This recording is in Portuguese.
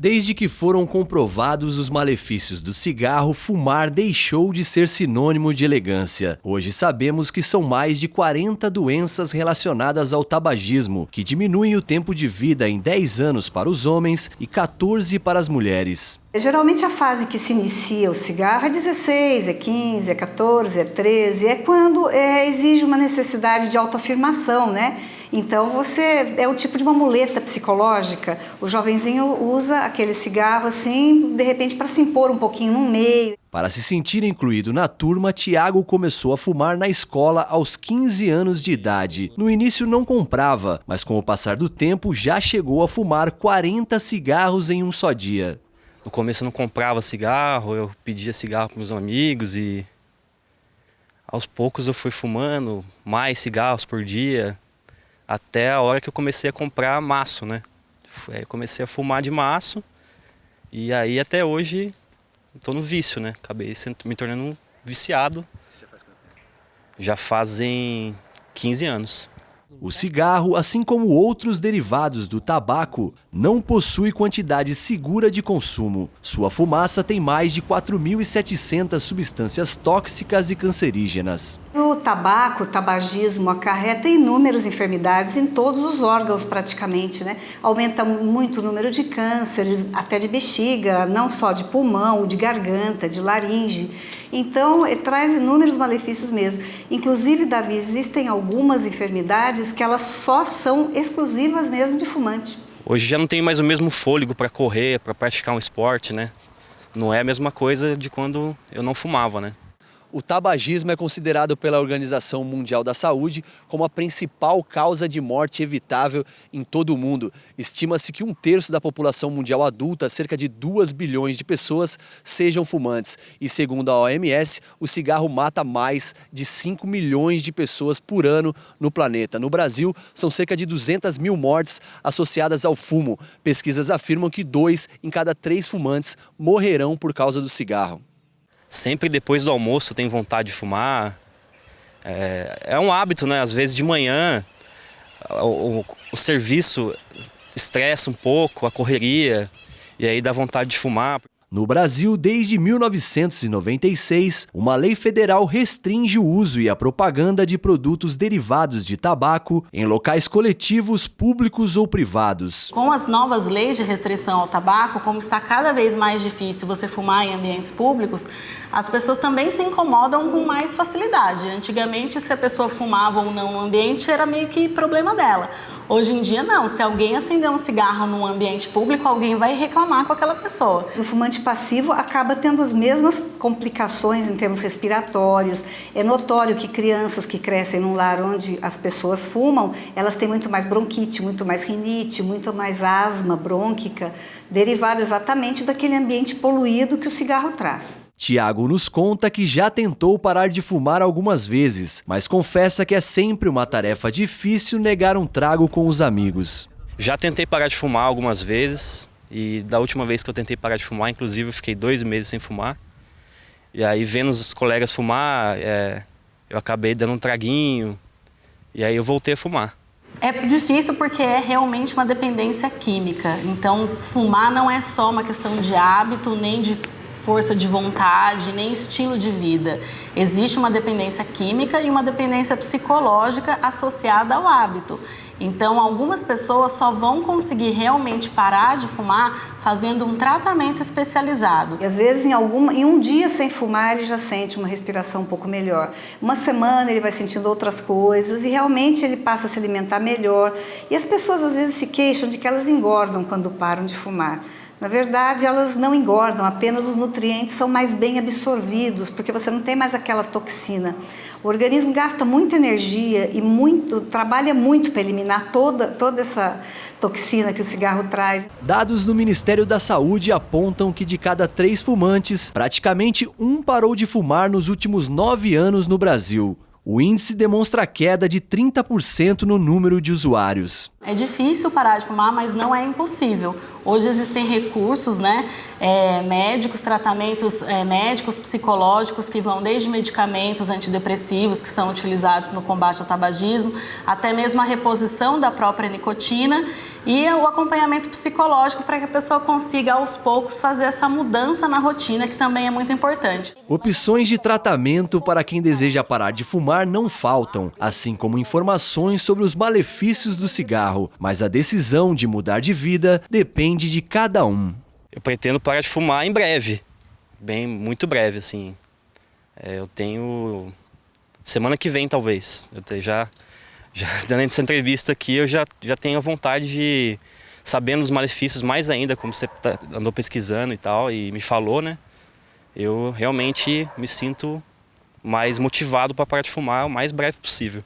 Desde que foram comprovados os malefícios do cigarro, fumar deixou de ser sinônimo de elegância. Hoje sabemos que são mais de 40 doenças relacionadas ao tabagismo, que diminuem o tempo de vida em 10 anos para os homens e 14 para as mulheres. Geralmente a fase que se inicia o cigarro é 16, é 15, é 14, é 13, é quando exige uma necessidade de autoafirmação, né? Então você é um tipo de uma muleta psicológica. O jovenzinho usa aquele cigarro assim, de repente para se impor um pouquinho no meio. Para se sentir incluído na turma, Tiago começou a fumar na escola aos 15 anos de idade. No início não comprava, mas com o passar do tempo já chegou a fumar 40 cigarros em um só dia. No começo eu não comprava cigarro, eu pedia cigarro para meus amigos e aos poucos eu fui fumando mais cigarros por dia. Até a hora que eu comecei a comprar maço, né? Aí eu comecei a fumar de maço e aí até hoje estou no vício, né? Acabei me tornando um viciado. Já faz quanto tempo? Já fazem 15 anos. O cigarro, assim como outros derivados do tabaco, não possui quantidade segura de consumo. Sua fumaça tem mais de 4.700 substâncias tóxicas e cancerígenas. O tabaco, o tabagismo acarreta inúmeras enfermidades em todos os órgãos praticamente, né? Aumenta muito o número de cânceres, até de bexiga, não só de pulmão, de garganta, de laringe. Então, traz inúmeros malefícios mesmo. Inclusive, Davi, existem algumas enfermidades que elas só são exclusivas mesmo de fumante. Hoje já não tenho mais o mesmo fôlego para correr, para praticar um esporte, né? Não é a mesma coisa de quando eu não fumava, né? O tabagismo é considerado pela Organização Mundial da Saúde como a principal causa de morte evitável em todo o mundo. Estima-se que 1/3 da população mundial adulta, cerca de 2 bilhões de pessoas, sejam fumantes. E segundo a OMS, o cigarro mata mais de 5 milhões de pessoas por ano no planeta. No Brasil, são cerca de 200 mil mortes associadas ao fumo. Pesquisas afirmam que 2 em cada 3 fumantes morrerão por causa do cigarro. Sempre depois do almoço eu tenho vontade de fumar. É um hábito, né? Às vezes de manhã o serviço estressa um pouco, a correria, e aí dá vontade de fumar. No Brasil, desde 1996, uma lei federal restringe o uso e a propaganda de produtos derivados de tabaco em locais coletivos, públicos ou privados. Com as novas leis de restrição ao tabaco, como está cada vez mais difícil você fumar em ambientes públicos, as pessoas também se incomodam com mais facilidade. Antigamente, se a pessoa fumava ou não no ambiente, era meio que problema dela. Hoje em dia, não. Se alguém acender um cigarro num ambiente público, alguém vai reclamar com aquela pessoa. O fumante passivo acaba tendo as mesmas complicações em termos respiratórios. É notório que crianças que crescem num lar onde as pessoas fumam, elas têm muito mais bronquite, muito mais rinite, muito mais asma brônquica, derivado exatamente daquele ambiente poluído que o cigarro traz. Tiago nos conta que já tentou parar de fumar algumas vezes, mas confessa que é sempre uma tarefa difícil negar um trago com os amigos. Já tentei parar de fumar algumas vezes e da última vez que eu tentei parar de fumar, inclusive eu fiquei 2 meses sem fumar. E aí vendo os colegas fumar, eu acabei dando um traguinho e aí eu voltei a fumar. É difícil porque é realmente uma dependência química. Então fumar não é só uma questão de hábito, nem de força de vontade, nem estilo de vida. Existe uma dependência química e uma dependência psicológica associada ao hábito. Então, algumas pessoas só vão conseguir realmente parar de fumar fazendo um tratamento especializado. E às vezes, em um dia sem fumar, ele já sente uma respiração um pouco melhor. Uma semana ele vai sentindo outras coisas e realmente ele passa a se alimentar melhor. E as pessoas às vezes se queixam de que elas engordam quando param de fumar. Na verdade, elas não engordam, apenas os nutrientes são mais bem absorvidos, porque você não tem mais aquela toxina. O organismo gasta muita energia e trabalha muito para eliminar toda essa toxina que o cigarro traz. Dados do Ministério da Saúde apontam que de cada 3 fumantes, praticamente 1 parou de fumar nos últimos 9 anos no Brasil. O índice demonstra queda de 30% no número de usuários. É difícil parar de fumar, mas não é impossível. Hoje existem recursos, né, médicos, tratamentos médicos, psicológicos, que vão desde medicamentos antidepressivos que são utilizados no combate ao tabagismo, até mesmo a reposição da própria nicotina e o acompanhamento psicológico para que a pessoa consiga, aos poucos, fazer essa mudança na rotina, que também é muito importante. Opções de tratamento para quem deseja parar de fumar não faltam, assim como informações sobre os malefícios do cigarro, mas a decisão de mudar de vida depende de cada um. Eu pretendo parar de fumar em breve, muito breve, assim. Eu tenho... semana que vem, talvez. Já dando essa entrevista aqui, eu já tenho a vontade de, sabendo os malefícios mais ainda, como você andou pesquisando e tal, e me falou, né? Eu realmente me sinto mais motivado para parar de fumar o mais breve possível.